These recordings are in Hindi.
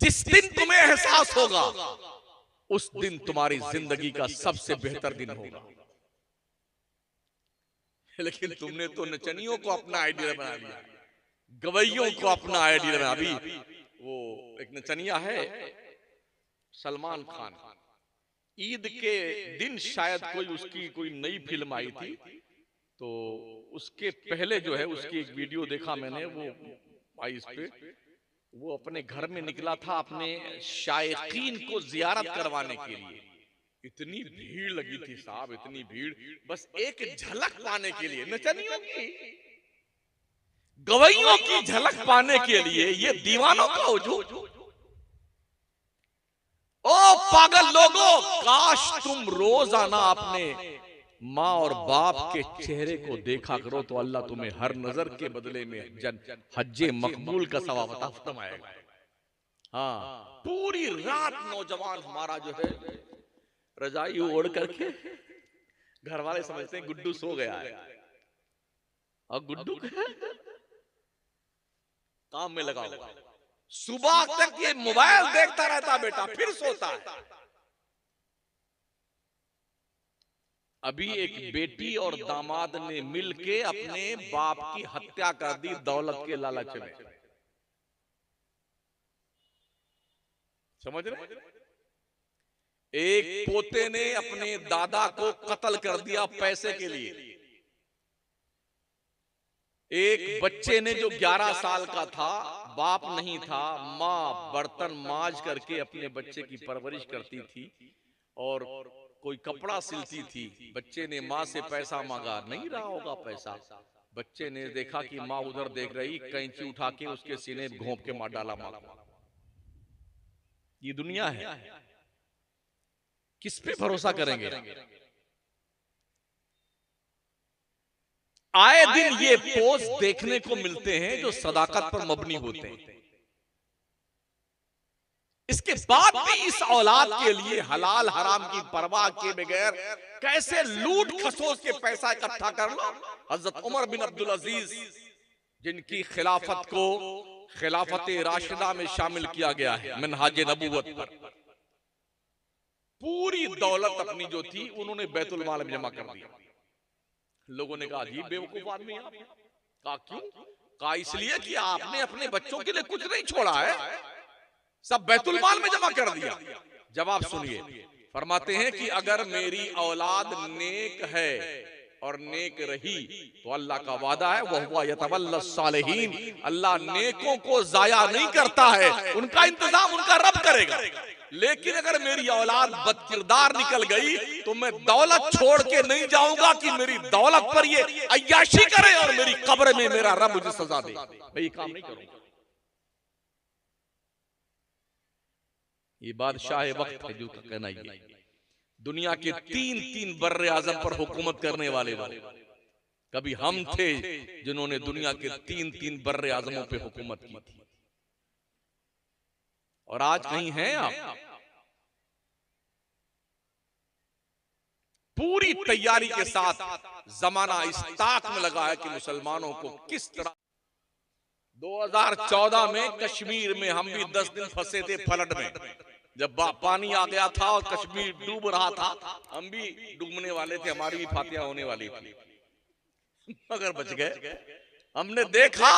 जिस दिन तुम्हें एहसास होगा उस दिन तुम्हारी जिंदगी का सबसे बेहतर दिन होगा। लेकिन तुमने तो नचनियों को अपना आइडियल बना लिया, गवैयों को अपना आइडियल बना। अभी वो एक नचनिया है सलमान खान, ईद के दिन शायद कोई उसकी कोई नई फिल्म आई थी, तो उसके पहले जो है उसकी एक वीडियो देखा मैंने, वो आई इस पे, वो अपने घर में निकला था अपने शायकीन को जियारत करवाने के लिए। इतनी भीड़ लगी थी साहब, इतनी भीड़, बस एक झलक पाने के लिए, नचनियों की गवैयों की झलक पाने के लिए ये दीवानों का हुजूम। ओ पागल लोगों, काश तुम रोजाना अपने माँ और बाप के चेहरे को देखा करो तो अल्लाह तुम्हें हर नजर के बदले में हज्जे मकबूल का सवाब अता फरमाएगा। हाँ, पूरी रात नौजवान हमारा जो है रजाई ओढ़ करके, घर वाले समझते हैं गुड्डू सो गया है, और गुड्डू काम में लगा हुआ, सुबह तक ये मोबाइल देखता रहता बेटा, फिर सोता है। अभी एक बेटी और दामाद ने मिलके अपने बाप की हत्या कर दी दौलत के लालच में, समझ रहे? एक पोते ने अपने दादा को कत्ल कर दिया पैसे के लिए। एक बच्चे ने जो 11 साल का था, बाप नहीं था, माँ बर्तन मांज करके अपने बच्चे की परवरिश करती थी और कोई कपड़ा सिलती थी। बच्चे ने माँ से पैसा मांगा, नहीं रहा होगा पैसा, बच्चे ने देखा कि माँ उधर देख रही, कैंची उठा के उसके सीने में घोंप के मार डाला माँ को। ये दुनिया है, किस पे भरोसा करेंगे? आए दिन ये पोस्ट देखने को मिलते हैं जो सदाकत पर मबनी होते हैं। इसके बाद भी इस औलाद के लिए हलाल हराम की परवाह के बगैर कैसे लूट खसोस के पैसा इकट्ठा कर लो। हजरत उमर बिन अब्दुल अजीज, जिनकी खिलाफत को खिलाफत राशिदा में शामिल किया गया है मिनहाज नबूवत पर, पूरी दौलत अपनी जो थी उन्होंने बैतुल माल में जमा कर दिया। लोगों ने कहा अजीब बेवकूफ आदमी आप। कहा क्यों? कहा इसलिए कि आपने अपने बच्चों के लिए कुछ नहीं छोड़ा है, सब बैतुल माल में जमा कर दिया। जवाब सुनिए, फरमाते हैं कि अगर मेरी औलाद नेक है और नेक रही तो अल्लाह का वादा है वह हुआ यतवल्ला सालिहीन, अल्लाह नेकों को जाया नहीं करता है, उनका इंतजाम उनका रब करेगा। लेकिन अगर मेरी औलाद बदकिरदार निकल गई तो मैं दौलत छोड़ के नहीं जाऊंगा कि मेरी दौलत पर ये अय्याशी करे और मेरी कब्र में मेरा रब मुझे सजा दे। मैं ये काम नहीं करूंगा। ये बादशाह वक्त है जो कहना ये, दुनिया के 3 बर्रे आजम पर हुकूमत करने वाले लोग, कभी हम थे जिन्होंने दुनिया के 3 बर्रे आजमों पे हुकूमत की थी, और आज कहीं हैं आप? पूरी तैयारी के साथ जमाना इस ताक में लगा है कि मुसलमानों को किस तरह। 2014 में कश्मीर में हम भी 10 दिन फंसे थे फ्लड में, जब पानी आ गया था और कश्मीर डूब रहा था, हम भी डूबने वाले थे, हमारी भी फातिया होने वाली थी, मगर बच गए। हमने देखा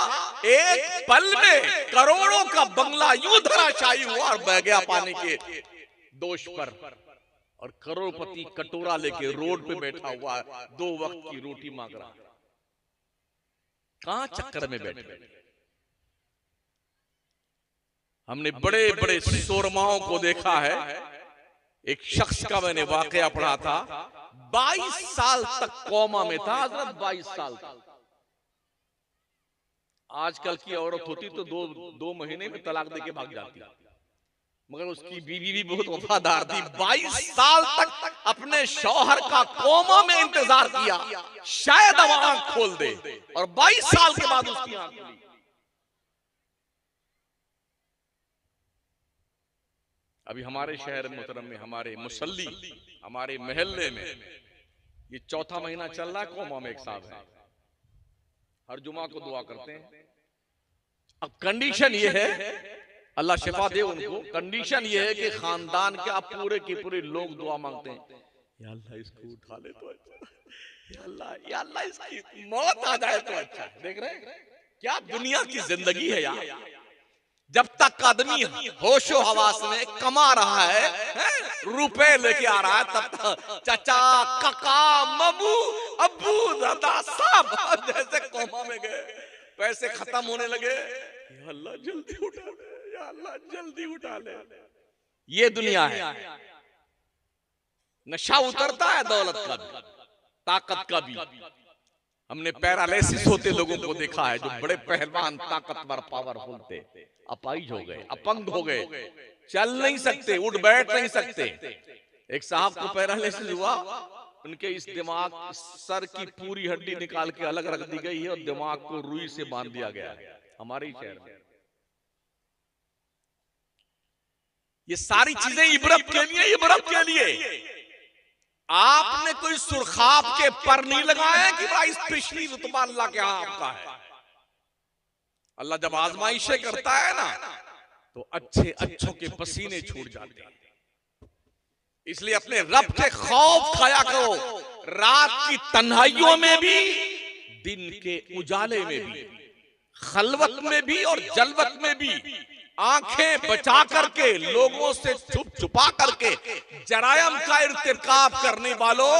एक पल में करोड़ों का बंगला यूं धराशायी हुआ और बह गया पानी के दोष पर, और करोड़पति कटोरा लेके रोड पे बैठा हुआ, 2 वक्त की रोटी मांग रहा। कहां चक्कर में बैठे? हमने बड़े बड़े शोरमाओं को देखा है। एक शख्स का मैंने वाकया पढ़ा था, 22 साल तक कोमा में था हजरत, 22 साल तक। आजकल की औरत होती तो 2 महीने में तलाक देके भाग जाती, मगर उसकी बीवी भी बहुत वफादार थी। 22 साल तक अपने शौहर का कोमा में इंतजार किया, शायद अब आंख खोल दे, और 22 साल के बाद उसकी आंख खुली। अभी हमारे शहर मुहतरम में, हमारे मुसल्ली, हमारे महल्ले में ये 4था महीना चल रहा है, कोमा में एक साहब है, हर जुमा को दुआ करते हैं। अब कंडीशन ये है अल्लाह शिफा दे उनको। कंडीशन ये है कि खानदान के आप पूरे के पूरे लोग दुआ मांगते हैं, या अल्लाह इसको उठा ले तो अच्छा, या अल्लाह इसकी मौत आ जाए तो अच्छा। देख रहे हैं क्या दुनिया की जिंदगी है यार। जब तक आदमी होशो हवास में कमा रहा है, रुपए लेके आ रहा है, तब तक चाचा काका मम्मू अब्बू दादा सब जैसे कोमा में गए, पैसे खत्म होने लगे, या अल्लाह जल्दी उठा ले, या अल्लाह जल्दी उठा ले। ये दुनिया है। नशा उतरता है दौलत का भी, ताकत का भी। हमने पैरालिसिस होते लोगों को देखा है, जो बड़े पहलवान ताकतवर पावरफुल थे, अपाहिज हो गए, अपंग हो गए, चल नहीं सकते, उठ बैठ नहीं सकते। एक साहब को पैरालिसिस हुआ, उनके इस दिमाग सर की पूरी हड्डी निकाल के अलग रख दी गई है और दिमाग को रुई से बांध दिया गया है हमारे ही शहर में। ये सारी चीजें इबरत के लिए, इबरत के लिए। आपने कोई सुरखाब के पर नहीं लगाए कि भाई स्पेशली रुतबा अल्लाह के यहां आपका है। अल्लाह जब आजमाइशें करता है ना, तो अच्छे अच्छों के पसीने छूट जाते हैं। इसलिए अपने रब से खौफ खाया करो, रात की तन्हाइयों में भी, दिन के उजाले में भी, खलवत में भी और जलवत में भी। आंखें बचा करके, लोगों से छुप छुपा करके जरायम का इर्तिकाब करने वालों,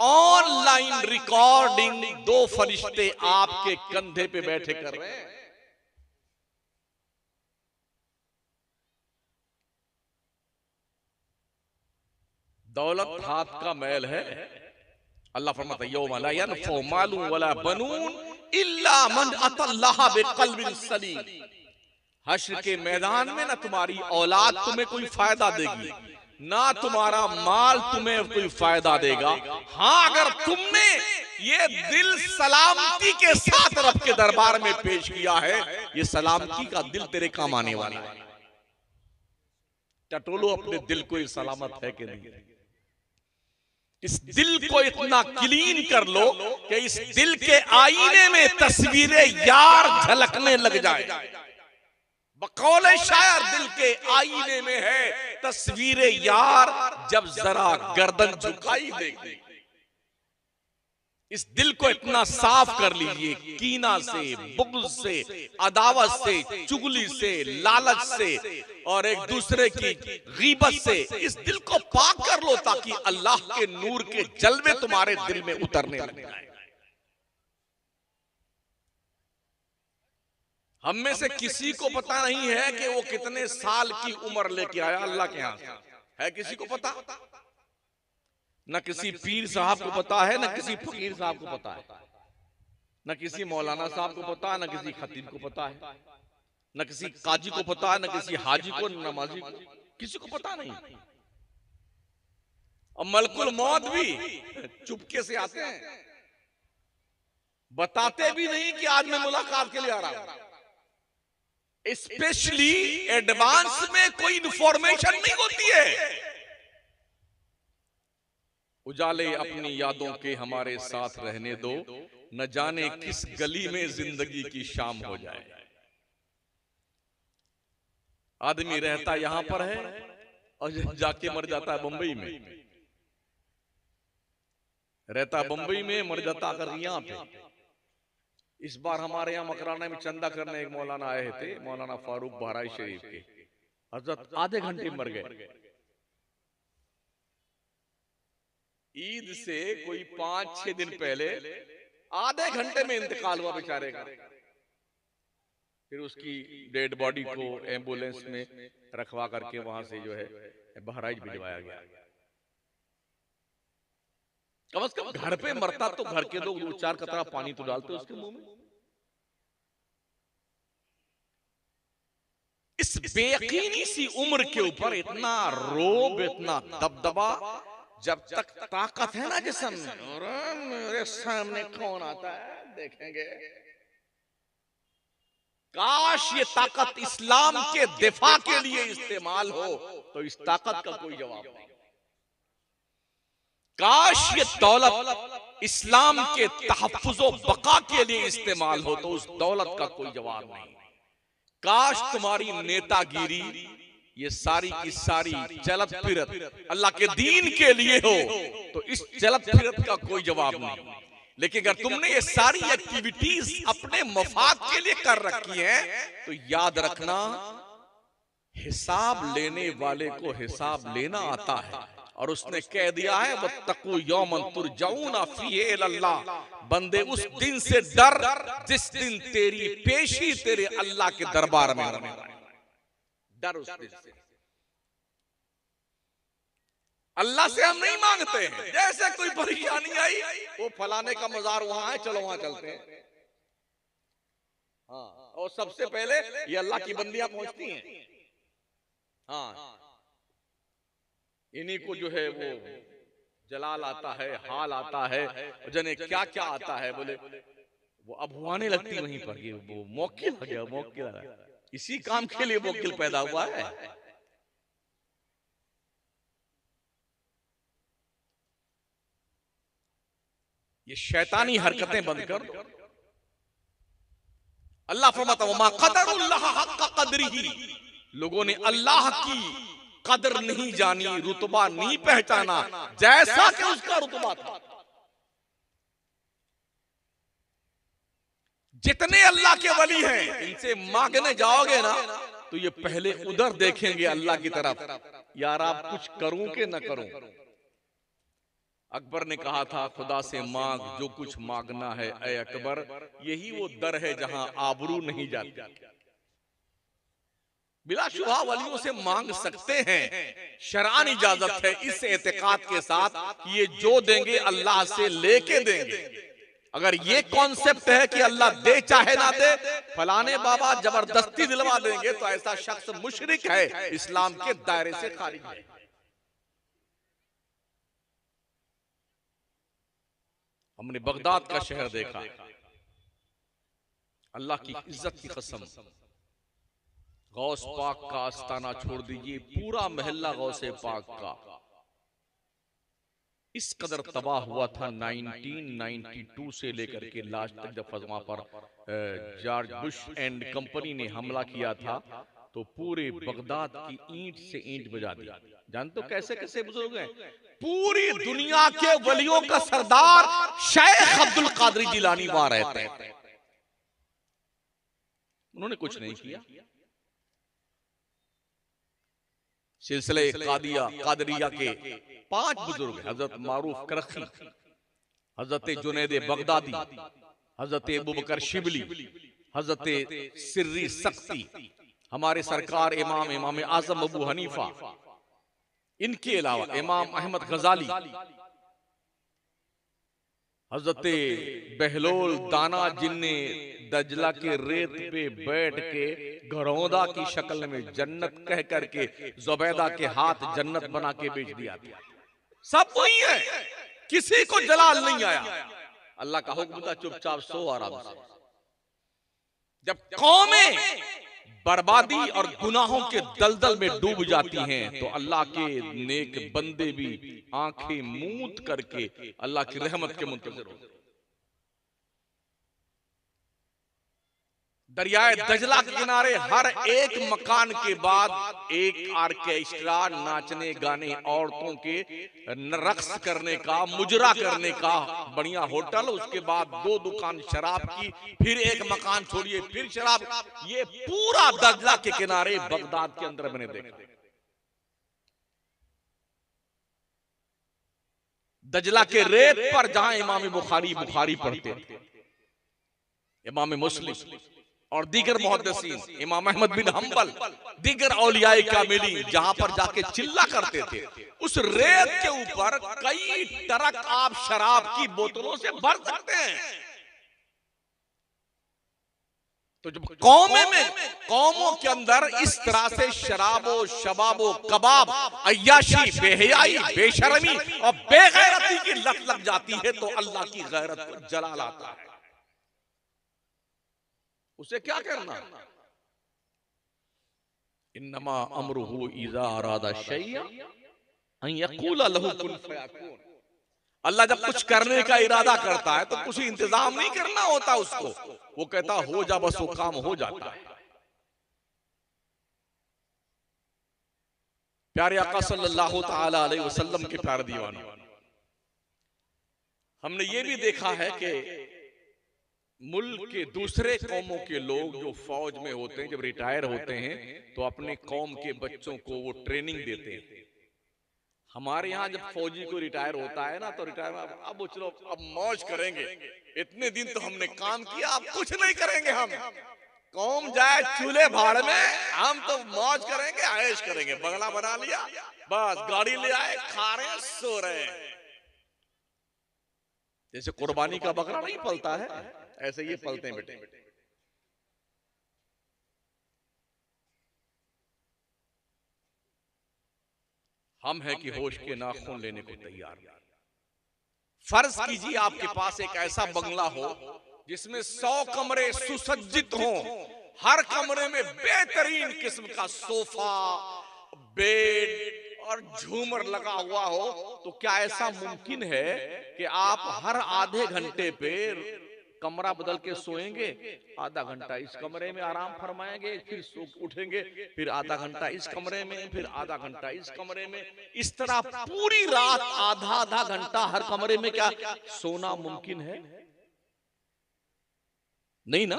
ऑनलाइन रिकॉर्डिंग 2 फरिश्ते आपके कंधे पे बैठे कर रहे हैं। दौलत हाथ का मैल है। अल्लाह फरमाता है यौमा ला यनफउ मालुन वला बनून इल्ला मन अतल्लाह बिक़ल्बिन सलीम। हश्र के मैदान में ना तुम्हारी औलाद तुम्हें कोई फायदा देगी, ना तुम्हारा माल तुम्हें कोई फायदा देगा। हाँ, अगर तुमने ये दिल सलामती के साथ रब के दरबार में पेश किया है, ये सलामती का दिल तेरे काम आने वाला है। टटोलो अपने दिल को, ये सलामत है कि नहीं। इस दिल को इतना क्लीन कर लो कि इस दिल के आईने में तस्वीरें यार झलकने लग जाए। बकौले शायर दिल के आईने में है तस्वीरें यार, जब जरा गर्दन झुकाई देगी। इस दिल को इतना साफ कर लीजिए, कीना से, बुग़्ज़ से, अदावत से, चुगली से, लालच से और एक दूसरे की गीबत से। इस दिल को पाक कर लो ताकि अल्लाह के नूर के जलवे तुम्हारे दिल में उतरने लग जाए। हम में से किसी को पता नहीं है कि वो कितने साल की उम्र लेके आया अल्लाह के यहां, है किसी को पता? न किसी पीर साहब को पता है, न किसी फकीर साहब को पता है, न किसी मौलाना साहब को पता है, न किसी खतीब को पता है, न किसी काजी को पता है, न किसी हाजी को, न नमाजी को, किसी को पता नहीं। और मलकुल मौत भी चुपके से आते हैं, बताते भी नहीं कि आज मैं मुलाकात के लिए आ रहा हूं। स्पेशली एडवांस में कोई इंफॉर्मेशन नहीं होती है। उजाले अपनी यादों के हमारे साथ रहने दो, न जाने किस गली में जिंदगी की शाम हो जाए। आदमी रहता यहां पर है और जाके मर जाता है बंबई में, रहता बंबई में, मर जाता अगर यहां पे। इस बार हमारे यहाँ मकराना में चंदा करने एक मौलाना आए थे, मौलाना फारूक बहराई शरीफ के। हजरत आधे घंटे मर गए। ईद से कोई 5-6 दिन पहले आधे घंटे में इंतकाल हुआ बेचारे का। फिर उसकी डेड बॉडी को एम्बुलेंस में रखवा करके वहां से जो है बहराइच भिजवाया गया। कम से कम घर पे मरता तो घर के लोग 2-4 कतरा पानी तो डालते उसके मुंह में। इस बेयकीनी सी उम्र के ऊपर इतना रोब, इतना दबदबा। जब तक ताकत है ना जिस्म में, और मेरे सामने कौन आता है देखेंगे। काश ये ताकत इस्लाम के दिफा के लिए इस्तेमाल हो तो इस ताकत का कोई जवाब नहीं। काश ये दौलत इस्लाम के तहफ्फुज़ व बका के लिए इस्तेमाल हो तो उस दौलत का कोई जवाब नहीं। काश तुम्हारी नेतागिरी ये सारी की सारी चलत फिरत अल्लाह के दीन के लिए हो, तो इस चलत फिरत का कोई जवाब नहीं। लेकिन अगर तुमने ये सारी एक्टिविटीज अपने मफाद के लिए कर रखी हैं, तो याद रखना हिसाब लेने वाले को हिसाब लेना आता है। और उसने कह दिया है वत्तकू यौमन तुरजऊना फीहि इलल्लाह, बंदे उस दिन से डर जिस दिन तेरी पेशी तेरे अल्लाह के दरबार में होने वाली। डर उस दिन से। अल्लाह से हम नहीं मांगते हैं, जैसे कोई परेशानी आई वो फलाने का मजार वहां है, चलो वहां चलते हैं। हाँ, और सबसे पहले ये अल्लाह की बंदियां पहुंचती हैं। हाँ, इन्हीं को जो है वो जलाल आता है, हाल आता है, जने क्या क्या आता है, बोले वो अब हुआने लगती वहीं पर। ये वो मौकिल आ गया, मौकिल आ गया। इसी काम के लिए मौकिल पैदा हुआ है। ये शैतानी हरकतें बंद कर दो। अल्लाह फरमाता है मा क़दरुल्लाह हक़्क़ क़द्रिही, लोगों ने अल्लाह की कदर नहीं जानी, रुतबा नहीं पहचाना जैसा कि उसका रुतबा था। जितने अल्लाह के वली हैं, इनसे मांगने जाओगे ना तो ये पहले उधर देखेंगे अल्लाह की तरफ, यार आप कुछ करूं कि न करूं। अकबर ने कहा था खुदा से मांग जो कुछ मांगना है ऐ अकबर, यही वो दर है जहां आबरू नहीं जाती। बिलाशुबा वलियों से मांग सकते हैं, शरआन इजाजत है, इस एतकाद के साथ कि ये जो देंगे अल्लाह से लेके देंगे। अगर ये कॉन्सेप्ट है कि अल्लाह दे चाहे ना दे, फलाने बाबा जबरदस्ती दिलवा देंगे, तो ऐसा शख्स मुशरिक है, इस्लाम के दायरे से खारिज है। हमने बगदाद का शहर देखा, अल्लाह की इज्जत की कसम, गौस पाक का आस्ताना छोड़ दीजिए, पूरा महल्ला गौसे पाक का इस कदर तबाह हुआ था 1992 से लेकर के लास्ट तक, जब वहां पर जॉर्ज बुश एंड कंपनी ने हमला किया था, तो पूरे बगदाद की ईंट से ईंट बजा दी। जानते हो कैसे कैसे बुजुर्ग हैं? पूरी दुनिया के वलियों का सरदार शेख अब्दुल कादरी जिलानी वहां रहते हैं, उन्होंने कुछ नहीं किया। सिलसिले कादरिया के 5 बुजुर्ग, हजरत मारूफ करखी, हजरत जुनैद बगदादी, हजरत अबू बकर शिबली, हजरत सिर्री सख्ती, हमारे सरकार इमाम आजम अबू हनीफा, इनके अलावा इमाम अहमद गजाली, हजरत बहलोल दाना, जिनने दजला के रेत पे बैठ के घरौंदा की शक्ल में जन्नत कह करके जुबैदा के हाथ जन्नत बना के बेच दिया था। सब वही है, किसी को जलाल नहीं आया। अल्लाह का हुक्म था चुपचाप सो आराम से। जब कौमें बर्बादी और गुनाहों के दलदल में डूब जाती हैं, तो अल्लाह के नेक बंदे भी आंखें मूंद करके अल्लाह की रहमत के मुंतज़िर होते हैं। दरियाए दजला के किनारे हर एक मकान के बाद एक आर्केस्ट्रा, नाचने गाने, औरतों के रक्स करने का, मुजरा करने का बढ़िया होटल, उसके बाद 2 दुकान शराब की, फिर एक मकान छोड़िए फिर शराब। ये पूरा दजला के किनारे बगदाद के अंदर मैंने देखा। दजला के रेत पर जहां इमाम बुखारी पढ़ते थे, इमाम मुस्लिम और दीगर मुहद्दिसीन, इमाम अहमद बिन हंबल, दीगर औलियाए कामिलीन जहां पर जाके चिल्ला करते थे, उस रेत के ऊपर कई ट्रक आप शराब की बोतलों से भर सकते हैं। तो जब कौमों के अंदर इस तरह से शराबो शबाबो कबाब, अय्याशी, बेहयाई, बेशर्मी और बेगैरती की लत लग जाती है, तो अल्लाह की गैरत को जलाल आता है। उसे क्या करना? इन्नमा अमरुहु इज़ा अरादा शैअन अन यक़ूल लहु कुन फयकून। अल्लाह जब कुछ करने का इरादा करता है तो कुछ इंतजाम नहीं करना होता उसको, वो कहता हो जा, बस वो काम हो जाता है। प्यारे आका सल्लल्लाहु ताला अलैहि वसल्लम के प्यारे दीवाने, हमने ये भी देखा है कि मुल्क के दूसरे कौमों के लोग जो फौज में होते हैं, जब रिटायर होते हैं तो अपने कौम के बच्चों को वो ट्रेनिंग देते हैं। हमारे यहाँ जब फौजी को रिटायर होता है ना, तो रिटायर अब चलो अब मौज करेंगे, इतने दिन तो हमने काम किया, अब कुछ नहीं करेंगे, हम कौम जाए चूल्हे भाड़ में, हम तो मौज करेंगे, ऐश करेंगे, बंगला बना लिया, बस गाड़ी ले आए, खा रहे हैं, सो रहे हैं। जैसे कुर्बानी का बकरा नहीं पलता है, ऐसे ये पलते हैं बेटे। हम हैं कि होश के नाखून लेने को तैयार। फर्ज कीजिए आपके पास एक ऐसा बंगला हो जिसमें 100 कमरे सुसज्जित हों, हर कमरे में बेहतरीन किस्म का सोफा, बेड और झूमर लगा हुआ हो, तो क्या ऐसा मुमकिन है कि आप हर आधे घंटे पे कमरा बदल के सोएंगे? आधा घंटा इस कमरे में आराम फरमाएंगे, फिर सो उठेंगे, फिर आधा घंटा इस कमरे में, फिर आधा घंटा इस कमरे में, इस तरह पूरी रात आधा आधा घंटा हर कमरे में क्या सोना मुमकिन है? नहीं ना।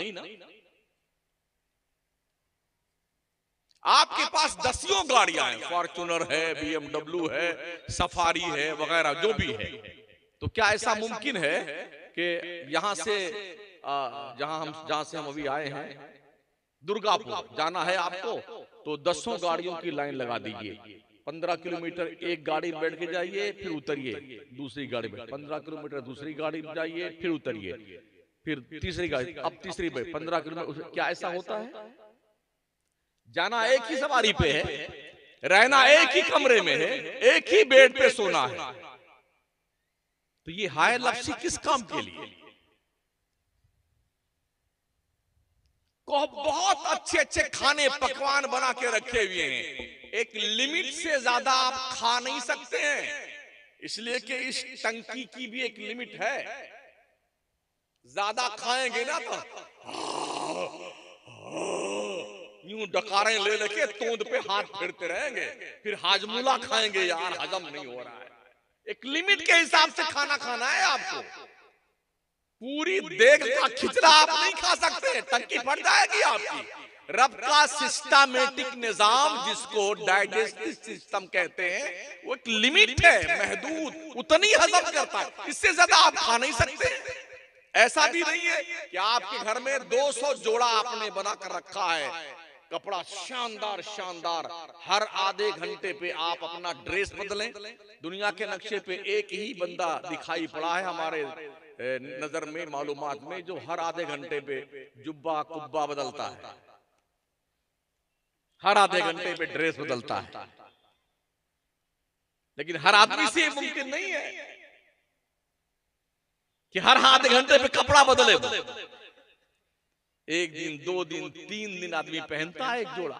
आपके पास दसियों गाड़ियां हैं, फॉर्च्यूनर है, BMW है, सफारी है, वगैरह जो भी है, तो क्या ऐसा मुमकिन है कि यहां से जहां से हम अभी आए हैं, दुर्गापुर जाना है आपको, तो 10 गाड़ियों की लाइन लगा दीजिए, 15 किलोमीटर एक गाड़ी में बैठ के जाइए, फिर उतरिए दूसरी गाड़ी में, 15 किलोमीटर दूसरी गाड़ी में जाइए, फिर उतरिए, फिर तीसरी गाड़ी, अब तीसरी में 15 किलोमीटर। क्या ऐसा होता है? जाना एक ही सवारी पे है, रहना एक ही कमरे में है, एक ही बेड पे सोना है, तो ये हाय लफ्सी किस काम के लिए? को बहुत अच्छे अच्छे खाने पकवान बना के रखे हुए हैं, एक लिमिट से ज्यादा आप खा नहीं सकते हैं, इसलिए कि इस टंकी की भी एक लिमिट है। ज्यादा खाएंगे ना तो यूं डकारें ले लेके तोंद पे हाथ फेरते रहेंगे, फिर हाजमुला खाएंगे, यार हजम नहीं हो रहा है। एक लिमिट के हिसाब से खाना खाना है आपको, पूरी देग का खिचड़ा आप नहीं खा सकते, टंकी फट जाएगी आपकी। रब का सिस्टमैटिक निजाम, जिसको डाइजेस्टिव सिस्टम कहते हैं, वो एक लिमिट है, महदूद, उतनी हजम करता है, इससे ज्यादा आप खा नहीं सकते। ऐसा भी नहीं है कि आपके घर में 200 जोड़ा आपने बना कर रखा है, कपड़ा शानदार शानदार, हर आधे घंटे पे आप अपना ड्रेस बदलें। दुनिया के नक्शे पे एक ही बंदा दिखाई पड़ा है हमारे नजर में, मालूमात में, जो हर आधे घंटे पे जुब्बा कुब्बा बदलता है, हर आधे घंटे पे ड्रेस बदलता है। लेकिन हर आदमी से ये मुमकिन नहीं है कि हर आधे घंटे पे कपड़ा बदले। एक दिन, 2 दिन, 3 दिन आदमी पहनता है एक जोड़ा,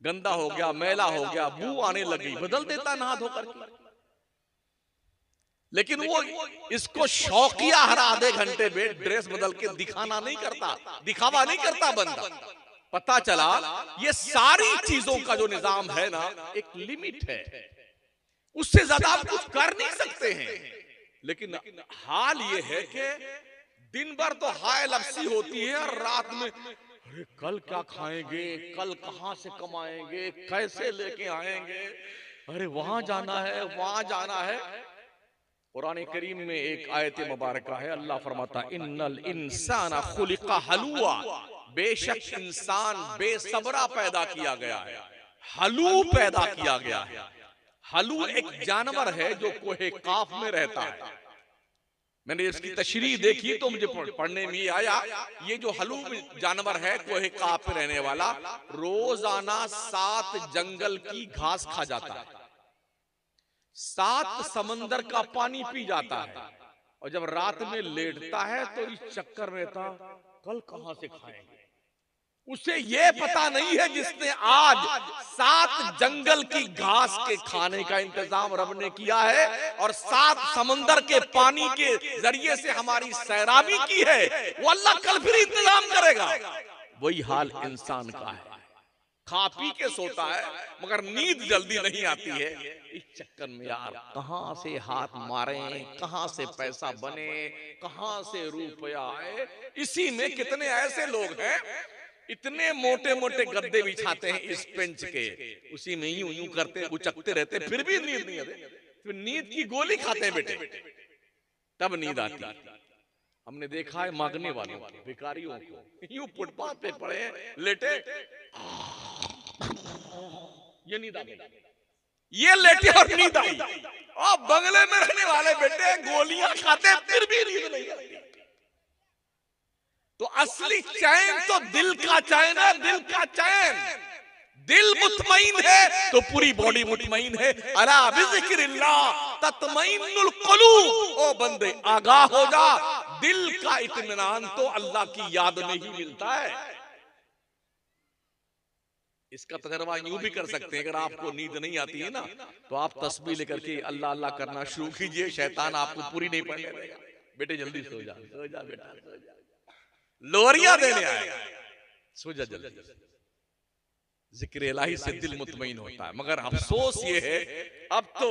गंदा हो गया, मैला हो गया, बू आने लगी, बदल देता नहा धोकर। लेकिन वो इसको शौकिया हर आधे घंटे में ड्रेस बदल के दिखाना नहीं करता, दिखावा नहीं करता बंदा। पता चला ये सारी चीजों का जो निजाम है ना, एक लिमिट है, उससे ज्यादा आप कुछ कर नहीं सकते हैं। लेकिन हाल ये है कि दिन भर तो हाय लफ्सी होती है, और रात में अरे कल क्या खाएंगे, कल कहां से कमाएंगे, कैसे लेके आएंगे, अरे वहां जाना है, वहां जाना है। कुरान करीम में एक आयत मुबारक है, अल्लाह फरमाता इन्नल इंसाना खुलिका हलुआ, बेशक इंसान बेसब्रा पैदा किया गया है, हलू पैदा किया गया है। हलू एक जानवर है जो कोहे काफ में रहता है। मैंने इसकी तशरीह देखी तो मुझे पढ़ने में आया, ये जो हलू जानवर है कोहे काफ में रहने वाला, रोजाना 7 जंगल की घास खा जाता है, 7 समंदर का पानी पी जाता है, और जब रात में लेटता है तो इस चक्कर में था कल कहां से खाएंगे। उसे ये पता नहीं है जिसने आज 7 जंगल की घास के खाने का इंतजाम रब ने किया है, और 7 समंदर के पानी के जरिए से हमारी सैराबी की है, वो अल्लाह कल फिर इंतजाम करेगा। वही हाल इंसान का है, खा पी के सोता है मगर नींद जल्दी नहीं आती है। इस चक्कर में यार कहां से हाथ मारे, कहां से पैसा बने, कहां से रुपया आए, इसी में कितने ऐसे लोग हैं इतने मोटे मोटे गद्दे बिछाते हैं इस बेंच के, उसी में यूं यूं करते उचकते रहते, फिर भी नींद नहीं आती। फिर नींद की गोली खाते हैं बेटे, तब नींद आती है। हमने देखा है मांगने वालों को, भिखारियों को, यूं फुटपाथ पे पड़े लेटे, ये नींद आ गई, ये लेटे और नींद आई। और बंगले में रहने वाले बेटे गोलियां खाते फिर भी नींद नहीं आती। तो असली चैन तो दिल का चैन है, दिल का चैन। दिल मुतमईन है तो पूरी बॉडी मुतमईन है। अला बिज़िक्रिल्लाह तत्मईनुल कुलूब, ओ बंदे आगाह हो जा, दिल का इत्मीनान तो अल्लाह की याद में ही मिलता है। इसका तजर्बा यूं भी कर सकते हैं, अगर आपको नींद नहीं आती है ना तो आप तस्बीह लेकर के अल्लाह अल्लाह करना शुरू कीजिए, शैतान आपको पूरी नहीं पड़ने देगा। बेटे जल्दी सो जा, सो जा बेटा, सो जा, लोरिया देने आए, सो जा जल्दी। जिक्र इलाही से दिल मुतमईन होता है, मगर अफसोस ये है अब तो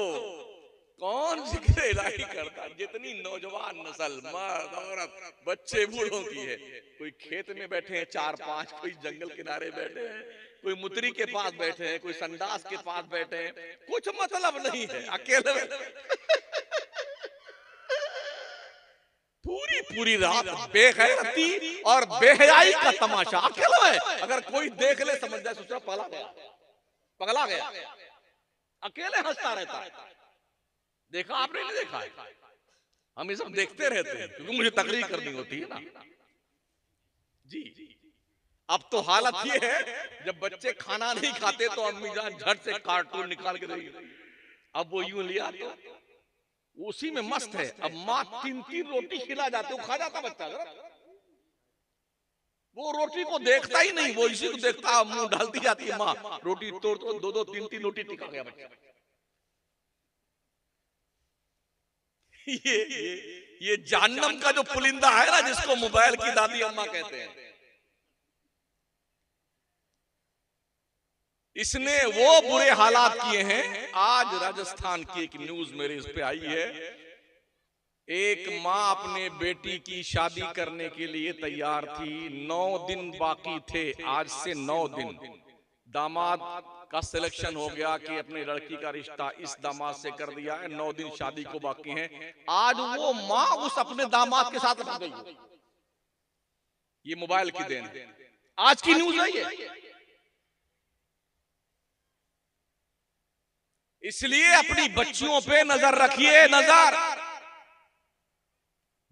कौन जिक्र इलाही करता है। जितनी नौजवान नस्ल, मर्द औरत बच्चे बूढ़ों की है, कोई खेत में बैठे हैं 4-5, कोई जंगल किनारे बैठे हैं, कोई मुतरी के पास बैठे हैं, कोई संडास के पास बैठे हैं, कुछ मतलब नहीं है, अकेले पूरी पूरी रात बेगैरती और बेहयाई का तमाशा। अकेला है, अगर कोई देख ले समझ जाए सोचा पगला गया, अकेले हंसता रहता है। देखा आपने, नहीं देखा है? हम ये सब देखते रहते हैं क्योंकि मुझे तकरीर करनी होती है ना जी। अब तो हालत ये है जब बच्चे खाना नहीं खाते तो अम्मी जान झट से कार्टून निकाल के देगी, अब वो यूं लिया तो उसी में मस्त है। अब माँ 3-3 रोटी खिला जाते, वो खा जाता बच्चा, वो रोटी को देखता ही नहीं, वो इसी को देखता, मुंह डालती जाती है माँ, रोटी तोड़ तो 2-2, 3-3 रोटी टिका गया बच्चा। ये जहन्नम का जो पुलिंदा है ना, जिसको मोबाइल की दादी अम्मा कहते हैं, इसने वो बुरे हालात किए हैं। आज राजस्थान की एक न्यूज मेरे इस पे आई है, एक माँ अपने बेटी की शादी करने के लिए तैयार थी, 9 दिन बाकी थे, आज से 9 दिन। दामाद का सिलेक्शन हो गया कि अपनी लड़की का रिश्ता इस दामाद से कर दिया है, 9 दिन शादी को बाकी हैं। आज वो माँ उस अपने दामाद के साथ रह गई। ये मोबाइल की देन, आज की न्यूज है ये। इसलिए अपनी बच्चियों पे नजर रखिए, नजर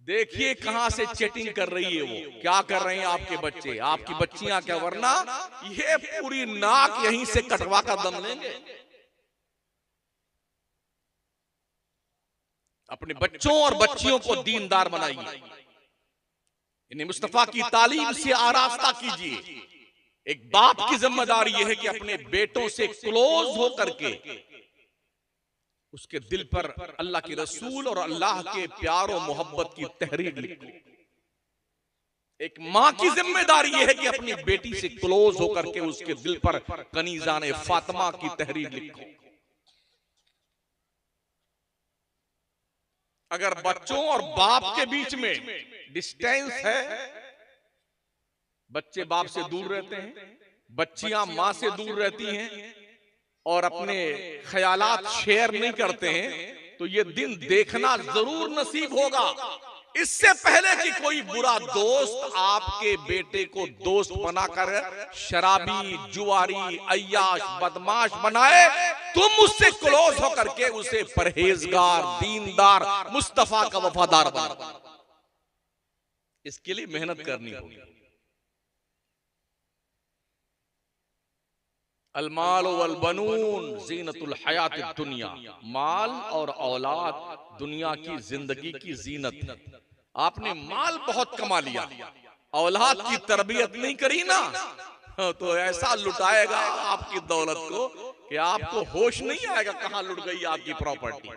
देखिए कहां से चैटिंग कर रही है, वो क्या कर रहे हैं आपके बच्चे, आपकी बच्चियां क्या, वरना ये पूरी नाक यहीं से कटवा कर दम लेंगे। अपने बच्चों और बच्चियों को दीनदार बनाइए, इन्हें मुस्तफा की तालीम से आरास्ता कीजिए। एक बाप की जिम्मेदारी यह है कि अपने बेटों से क्लोज होकर के उसके दिल पर अल्लाह के रसूल और अल्लाह के प्यार और मोहब्बत की तहरीर लिखो। एक माँ की जिम्मेदारी यह है कि अपनी बेटी से क्लोज होकर के उसके दिल पर कनीज़ाने फातिमा की तहरीर लिखो। अगर बच्चों और बाप के बीच में डिस्टेंस है, बच्चे बाप से दूर रहते हैं, बच्चियां मां से दूर रहती हैं और अपने ख्यालात शेयर नहीं करते हैं, तो ये दिन देखना जरूर नसीब होगा। इससे पहले कि कोई बुरा दोस्त आपके बेटे को दोस्त बनाकर शराबी, जुआरी, अय्याश, बदमाश बनाए, तुम उससे क्लोज होकर के उसे परहेजगार, दीनदार, मुस्तफा का वफादार बना। इसके लिए मेहनत करनी होगी। अलमाल वल बनून जीनतुल हयात दुनिया, माल और औलाद दुनिया की जिंदगी की जीनत। आपने माल बहुत कमा लिया, औलाद की तरबियत नहीं करी ना, तो ऐसा लुटाएगा आपकी दौलत को कि आपको होश नहीं आएगा कहां लुट गई आपकी प्रॉपर्टी।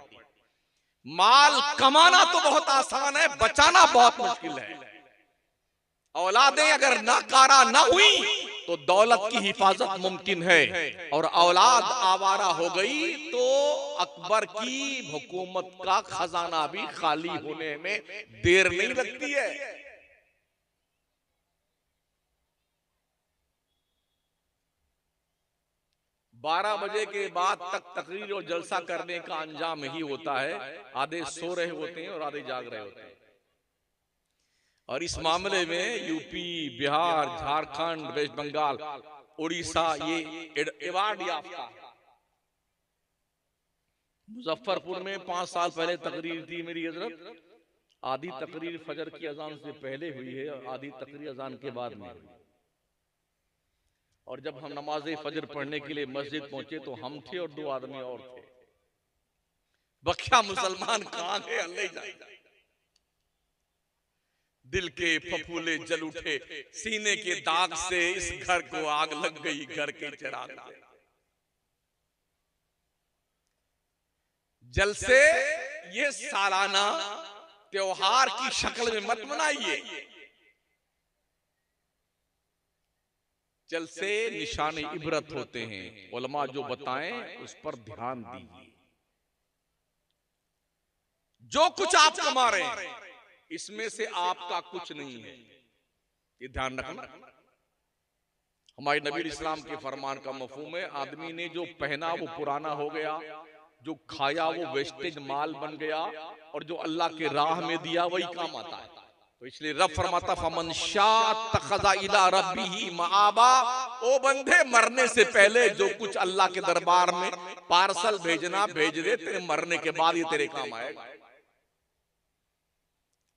माल कमाना तो बहुत आसान है, बचाना बहुत मुश्किल है। औलादें अगर नाकारा ना हुई तो दौलत की हिफाजत मुमकिन है, और औलाद आवारा हो गई तो अकबर की हुकूमत का खजाना भी खाली होने में देर नहीं लगती है। 12 बजे के बाद तक तकरीर और जलसा करने का अंजाम यही होता है, आधे सो रहे होते हैं और आधे जाग रहे होते हैं। और इस मामले में यूपी, बिहार, झारखंड, वेस्ट बंगाल, उड़ीसा ये अवार्ड याफ्ता है। मुजफ्फरपुर में 5 साल पहले तकरीर थी मेरी हजरत, आधी तकरीर फजर की अजान से पहले हुई है और आधी तकरीर अजान के बाद में हुई। और जब हम नमाज फजर पढ़ने के लिए मस्जिद पहुंचे तो हम थे और 2 आदमी और थे। बख्या मुसलमान कहां गए अल्लाह ही जाने। दिल के फफूले जल उठे, सीने के दाग से इस घर को आग लग गई, घर के चिराग से। जलसे ये सालाना त्योहार की शक्ल में मत मनाइए, जलसे निशाने इबरत होते हैं। उलमा जो बताएं उस पर ध्यान दीजिए। जो कुछ आप कमा रहे हैं इसमें से आपका कुछ नहीं है, ये ध्यान रखना। हमारे नबी इस्लाम के फरमान का मफहूम है, आदमी ने जो पहना वो पुराना हो गया, जो खाया वो वेस्टेज माल बन गया, और जो अल्लाह के राह में दिया वही काम आता है। तो इसलिए रब फरमाता फमन शाअ तखज़ा इला रब्बिही मआबा, ओ बंदे मरने से पहले जो कुछ अल्लाह के दरबार में पार्सल भेजना भेज दे, तेरे मरने के बाद ये तेरे काम आएगा।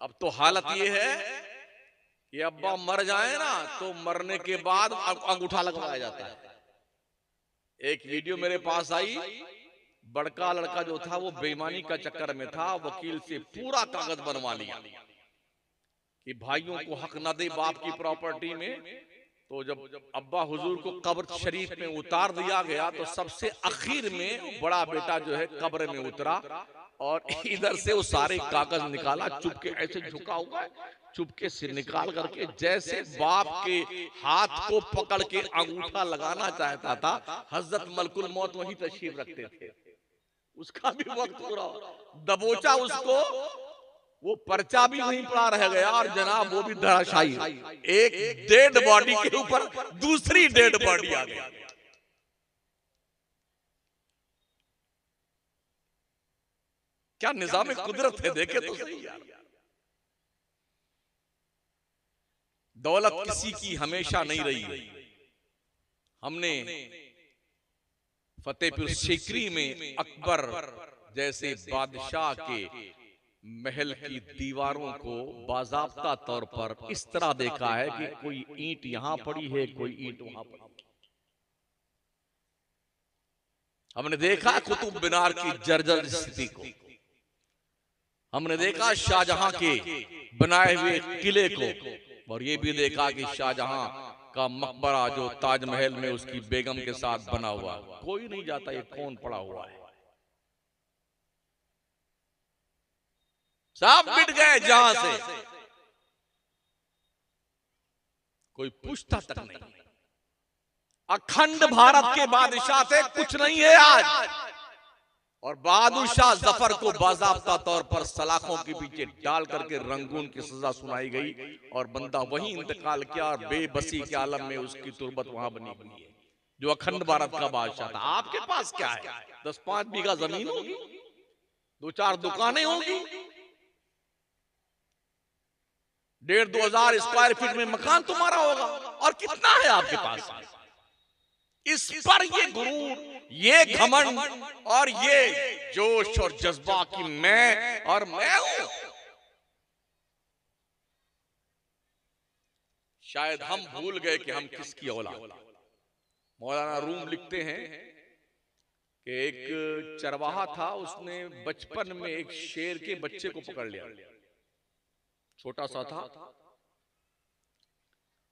अब तो हालत ये है कि अब्बा मर जाए ना तो मरने के बाद अंगूठा लगवाया जाता है। एक वीडियो मेरे पास आई, बड़का लड़का जो था वो बेईमानी का चक्कर में था, वकील से पूरा कागज बनवा लिया कि भाइयों को हक न दे बाप की प्रॉपर्टी में। तो जब अब्बा हुजूर को कब्र शरीफ में उतार दिया गया तो सबसे आखिर में बड़ा बेटा जो है कब्र में उतरा, और इधर से वो सारे कागज निकाला, चुपके ऐसे झुका हुआ है, चुपके से निकाल करके जैसे बाप के हाथ को पकड़ के अंगूठा लगाना चाहता था, हजरत मलकुल मौत वहीं तशरीफ रखते थे। उसका भी वक्त पूरा दबोचा उसको, वो पर्चा भी वहीं पड़ा रह गया, और जनाब वो भी धराशायी, एक डेड बॉडी के ऊपर दूसरी डेड बॉडी आ गई। क्या निजाम कुदरत है, देखे तो सही यार। दौलत किसी की हमेशा नहीं रही। हमने फतेहपुर सीकरी में अकबर जैसे बादशाह के महल की दीवारों को बाज़ाब्ता तौर पर इस तरह देखा है कि कोई ईंट यहां पड़ी है, कोई ईंट वहां पड़ी। हमने देखा कुतुब मीनार की जर्जर स्थिति को, हमने देखा शाहजहां के बनाए हुए किले को, और ये भी देखा कि शाहजहां का मकबरा जो ताजमहल में उसकी बेगम के साथ बना हुआ, कोई नहीं जाता ये कौन पड़ा हुआ है। सब मिट गए जहां से, कोई पूछता तक नहीं। अखंड भारत के बादशाह थे, कुछ नहीं है आज। और बहादुर शाह जफर को बाज़ाब्ता तौर पर सलाखों के पीछे डाल करके रंगून की सजा सुनाई गई, और बंदा वहीं इंतकाल किया, और बेबसी के आलम में उसकी तुरबत वहां बनी हुई है, जो अखंड भारत का बादशाह था। आपके पास क्या है? 10-5 बीघा जमीन होगी, 2-4 दुकानें होगी, 1,500-2 हजार स्क्वायर फीट में मकान तुम्हारा होगा, और कितना है आपके पास? इस पर ये गुरूर, ये घमंड और ये जोश और जज्बा कि मैं और मैं हूं, शायद हम भूल गए कि हम किसकी औलाद। मौलाना रूम लिखते हैं कि एक चरवाहा था, उसने बचपन में एक शेर के बच्चे को पकड़ लिया, छोटा सा था,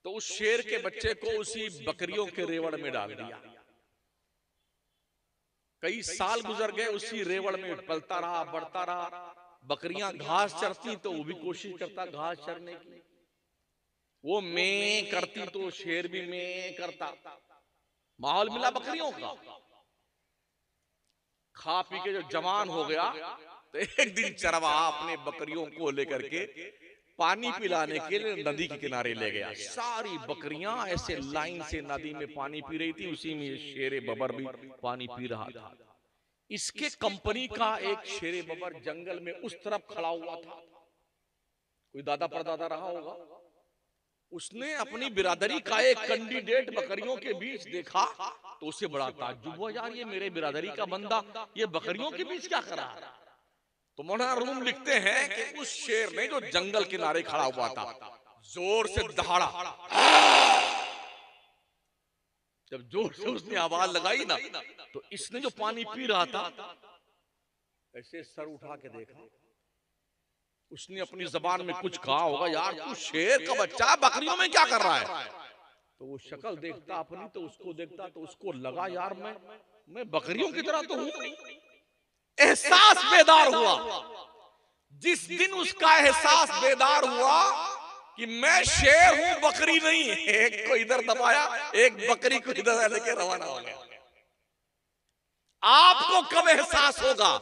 तो उस शेर के बच्चे को उसी बकरियों के रेवड़ में डाल दिया। कई साल गुजर गए, उसी रेवड़ में पलता रहा, बढ़ता रहा। बकरियां घास चरती तो वो भी कोशिश करता घास चरने की। वो मैं करती तो शेर भी मैं करता। माहौल मिला बकरियों का। खा पी के जो जवान हो गया तो एक दिन चरवाहा अपने बकरियों को लेकर के पानी पिलाने के लिए नदी के किनारे ले गया। सारी बकरियां ऐसे लाइन से नदी में पानी पी रही थी, उसी में शेरे बबर भी पानी पी रहा था। इसके कंपनी का एक शेरे बबर जंगल में उस तरफ खड़ा हुआ था। कोई दादा परदादा रहा होगा। उसने अपनी बिरादरी का एक कैंडिडेट बकरियों के बीच देखा तो उसे बड़ा ताज्जुब हुआ, यार ये मेरे बिरादरी का बंदा ये बकरियों के बीच क्या कर रहा है। तो मौलाना रूम लिखते हैं कि उस शेर ने जो जंगल किनारे खड़ा हुआ था जोर से दहाड़ा। जब जोर से उसने आवाज लगाई ना तो इसने जो पानी पी रहा था ऐसे सर उठा के देखा। उसने अपनी जबान में कुछ कहा होगा, यार तू शेर का बच्चा बकरियों में क्या कर रहा है। तो वो शक्ल देखता अपनी तो उसको देखता तो उसको लगा यार मैं बकरियों की तरह तो हूं। एहसास बेदार हुआ। जिस दिन उसका एहसास बेदार हुआ कि मैं शेर हूं बकरी नहीं, एक को इधर दबाया एक बकरी को इधर लेके रवाना हो गया। आपको कब एहसास होगा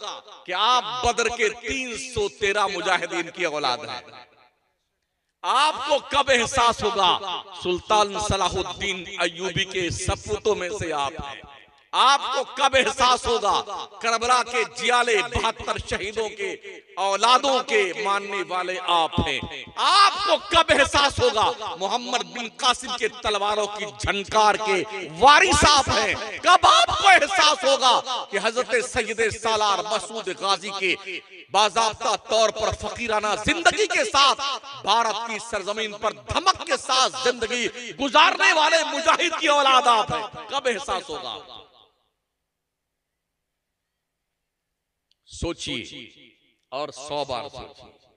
कि आप बदर के 313 मुजाहिदीन की औलाद हैं। आपको कब एहसास होगा सुल्तान सलाहुद्दीन अय्यूबी के सपूतों में से आप हैं। आपको कब एहसास होगा करबला के जियाले 72 शहीदों के औलादों के मानने वाले आप हैं। आपको कब एहसास होगा मोहम्मद बिन कासिम के तलवारों की झनकार के वारिस आप हैं। कब आपको एहसास होगा कि हजरत सैयद सालार मसूद गाजी के बाज़ाब्ता तौर पर फकीराना जिंदगी के साथ भारत की सरजमीन पर धमक के साथ जिंदगी गुजारने वाले मुजाहिद की औलाद आप हैं। कब एहसास होगा। सोचिए और 100 बार सोचिए।